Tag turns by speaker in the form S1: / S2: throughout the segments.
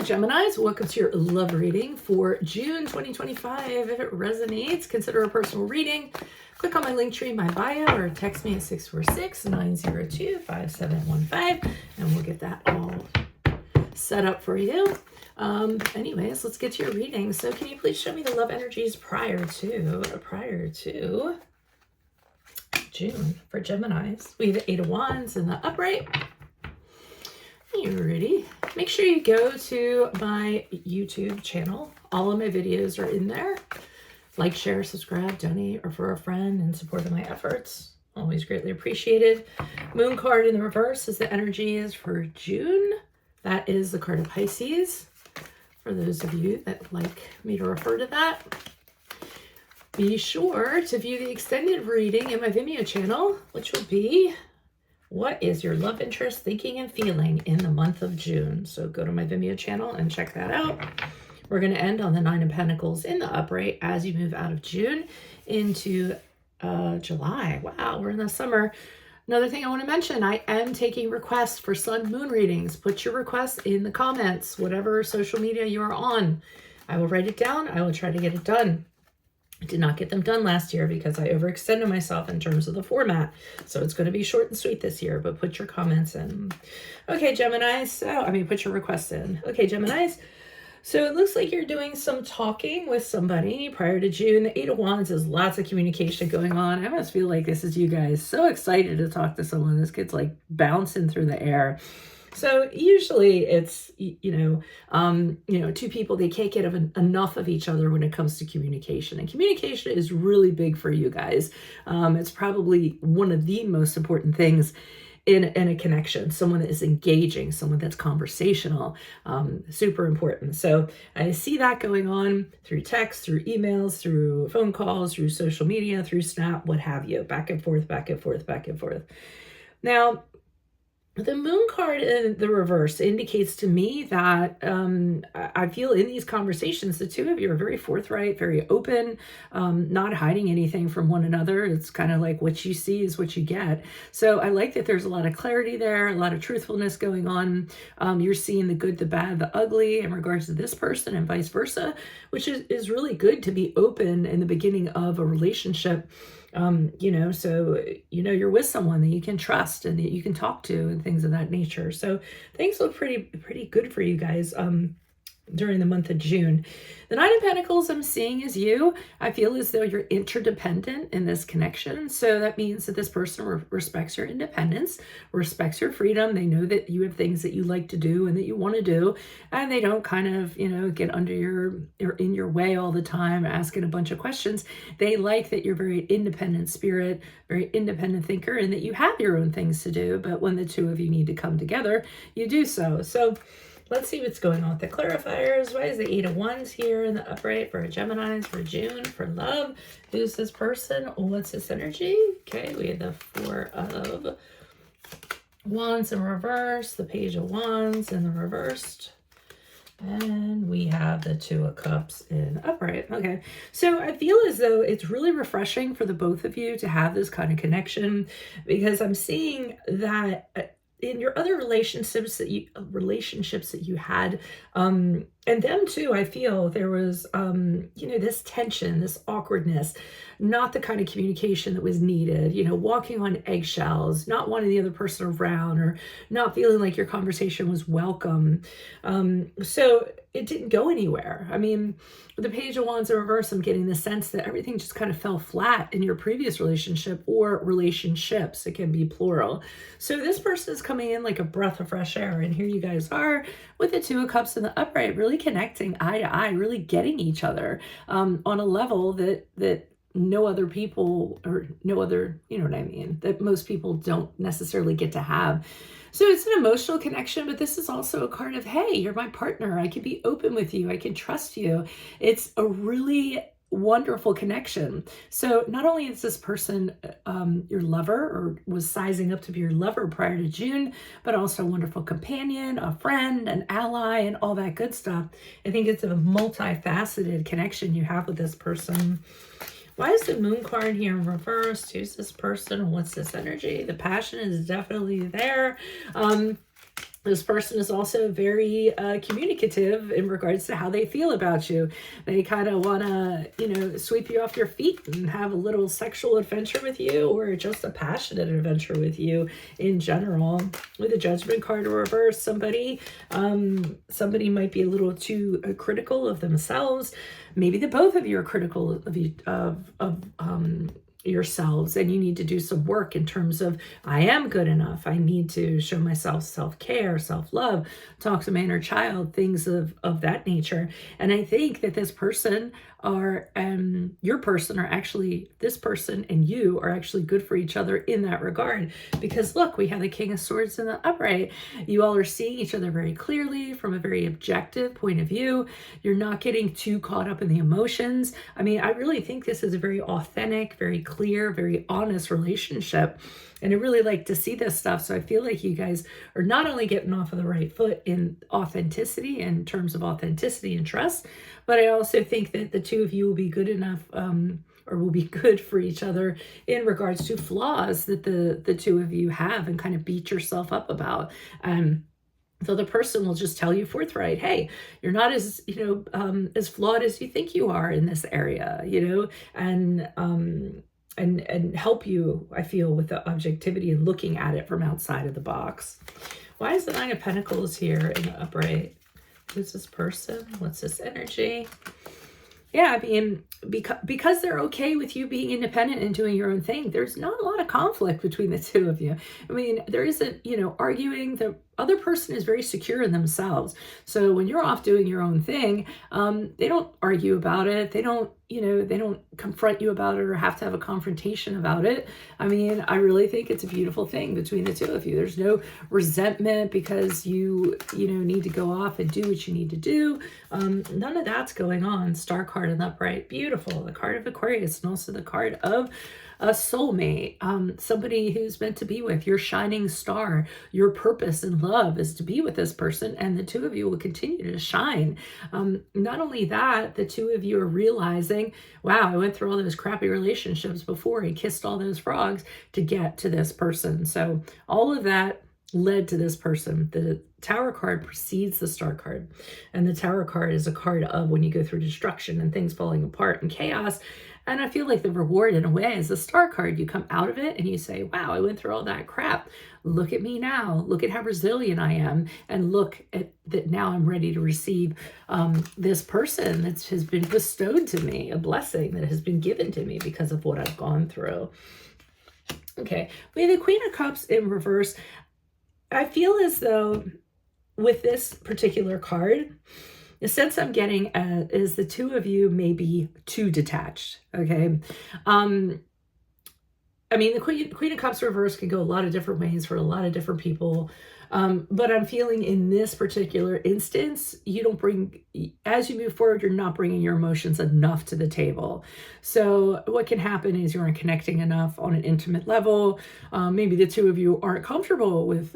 S1: Geminis, welcome to your love reading for June 2025. If it resonates, consider a personal reading. Click on my link tree in my bio or text me at 646-902-5715 and we'll get that all set up for you. Anyways, let's get to your reading. So can you please show me the love energies prior to June for Geminis? We have the Eight of Wands in the upright. You're ready. Make sure you go to my YouTube channel. All of my videos are in there. Like, share, subscribe, donate, refer a friend in support of my efforts. Always greatly appreciated. Moon card in the reverse is the energy is for June. That is the card of Pisces. For those of you that like me to refer to that, be sure to view the extended reading in my Vimeo channel, which will be what is your love interest thinking and feeling in the month of June. So go to my Vimeo channel and check that out. We're going to end on the Nine of Pentacles in the upright as you move out of June into July. Wow, we're in the summer. Another thing I want to mention, I am taking requests for sun moon readings. Put your requests in the comments, whatever social media you are on. I will write it down. I will try to get it done. I did not get them done last year because I overextended myself in terms of the format. So it's going to be short and sweet this year, but put your comments in. Okay, Geminis. Put your requests in. Okay, Geminis. So it looks like you're doing some talking with somebody prior to June. The Eight of Wands is lots of communication going on. I must feel like this is you guys so excited to talk to someone. This kid's like bouncing through the air. So usually it's, two people, they can't get enough of each other when it comes to communication. And communication is really big for you guys. It's probably one of the most important things in a connection. Someone that is engaging, someone that's conversational, super important. So I see that going on through text, through emails, through phone calls, through social media, through Snap, what have you, back and forth, back and forth, back and forth. Now, the moon card in the reverse indicates to me that I feel in these conversations, the two of you are very forthright, very open, not hiding anything from one another. It's kind of like what you see is what you get. So I like that there's a lot of clarity there, a lot of truthfulness going on. You're seeing the good, the bad, the ugly in regards to this person and vice versa, which is really good to be open in the beginning of a relationship. You're with someone that you can trust and that you can talk to and things of that nature. So things look pretty good for you guys during the month of June. The Nine of Pentacles I'm seeing is you. I feel as though you're interdependent in this connection. So that means that this person respects your independence, respects your freedom. They know that you have things that you like to do and that you want to do, and they don't kind of, get under in your way all the time, asking a bunch of questions. They like that you're very independent spirit, very independent thinker, and that you have your own things to do. But when the two of you need to come together, you do so. So let's see what's going on with the clarifiers. Why is the Eight of Wands here in the upright for Geminis for June for love? Who's this person? What's this energy? Okay, we have the Four of Wands in reverse, the Page of Wands in the reversed, and we have the Two of Cups in upright. Okay, so I feel as though it's really refreshing for the both of you to have this kind of connection, because I'm seeing that in your other relationships that you had, and them too, I feel there was, this tension, this awkwardness, not the kind of communication that was needed, walking on eggshells, not wanting the other person around, or not feeling like your conversation was welcome. So it didn't go anywhere. I mean, the Page of Wands in reverse, I'm getting the sense that everything just kind of fell flat in your previous relationship or relationships. It can be plural. So this person is coming in like a breath of fresh air. And here you guys are with the Two of Cups in the upright, really connecting eye to eye, really getting each other on a level that no other people, or no other, that most people don't necessarily get to have. So it's an emotional connection, but this is also a card of, hey, you're my partner. I can be open with you. I can trust you. It's a really wonderful connection. So not only is this person your lover, or was sizing up to be your lover prior to June, but also a wonderful companion, a friend, an ally, and all that good stuff. I think it's a multifaceted connection you have with this person. Why is the Moon card here in reverse? Who's this person? What's this energy? The passion is definitely there. This person is also very communicative in regards to how they feel about you. They kind of want to, sweep you off your feet and have a little sexual adventure with you, or just a passionate adventure with you in general. With the Judgment card in reverse, somebody might be a little too critical of themselves. Maybe the both of you are critical of yourselves, and you need to do some work in terms of, I am good enough, I need to show myself self-care, self-love, talk to my inner child, things of that nature. And I think that this person are your person are actually, this person and you are actually good for each other in that regard, because look, we have the King of Swords in the upright. You all are seeing each other very clearly from a very objective point of view. You're not getting too caught up in the emotions. I mean, I really think this is a very authentic, very clear, very honest relationship. And I really like to see this stuff. So I feel like you guys are not only getting off of the right foot in authenticity, in terms of authenticity and trust, but I also think that the two of you will be good enough, or will be good for each other in regards to flaws that the two of you have and kind of beat yourself up about. So the person will just tell you forthright, hey, you're not as, as flawed as you think you are in this area, and help you, I feel, with the objectivity and looking at it from outside of the box. Why is the Nine of Pentacles here in the upright? Who's this person? What's this energy? Yeah, I mean, because they're okay with you being independent and doing your own thing, there's not a lot of conflict between the two of you. I mean, there isn't, arguing. The other person is very secure in themselves. So when you're off doing your own thing, they don't argue about it. They don't, they don't confront you about it or have to have a confrontation about it. I mean, I really think it's a beautiful thing between the two of you. There's no resentment because you need to go off and do what you need to do. None of that's going on. Star card in the upright. Beautiful. The card of Aquarius, and also the card of a soulmate, somebody who's meant to be with, your shining star. Your purpose in love is to be with this person, and the two of you will continue to shine. Not only that, the two of you are realizing, wow, I went through all those crappy relationships before and kissed all those frogs to get to this person. So all of that led to this person. The Tower card precedes the Star card, and the Tower card is a card of when you go through destruction and things falling apart and chaos. And I feel like the reward, in a way, is the Star card. You come out of it and you say, wow, I went through all that crap. Look at me now. Look at how resilient I am. And look at that, now I'm ready to receive this person that has been bestowed to me, a blessing that has been given to me because of what I've gone through. Okay, we have the Queen of Cups in reverse. I feel as though with this particular card, the sense I'm getting is the two of you may be too detached, okay? I mean, the Queen of Cups reverse can go a lot of different ways for a lot of different people, but I'm feeling in this particular instance, you don't bring, as you move forward, you're not bringing your emotions enough to the table. So what can happen is you aren't connecting enough on an intimate level. Maybe the two of you aren't comfortable with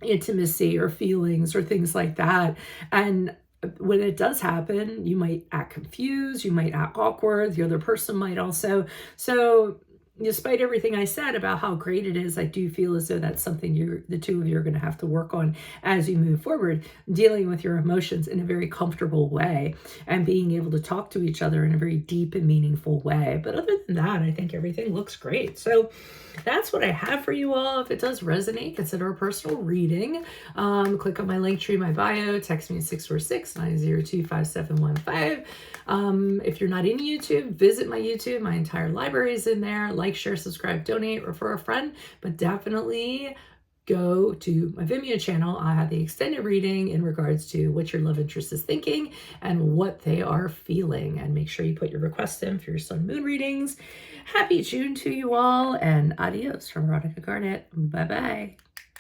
S1: intimacy or feelings or things like that. And when it does happen, you might act confused, you might act awkward, the other person might also. So despite everything I said about how great it is, I do feel as though that's something the two of you are going to have to work on as you move forward, dealing with your emotions in a very comfortable way and being able to talk to each other in a very deep and meaningful way. But other than that, I think everything looks great. So that's what I have for you all. If it does resonate, consider a personal reading. Click on my link tree, my bio, text me at 646-902-5715. If you're not in YouTube, visit my YouTube. My entire library is in there. Like, share, subscribe, donate, refer a friend, but definitely go to my Vimeo channel. I have the extended reading in regards to what your love interest is thinking and what they are feeling. And make sure you put your requests in for your sun moon readings. Happy June to you all, and adios from Veronica Garnett. Bye-bye.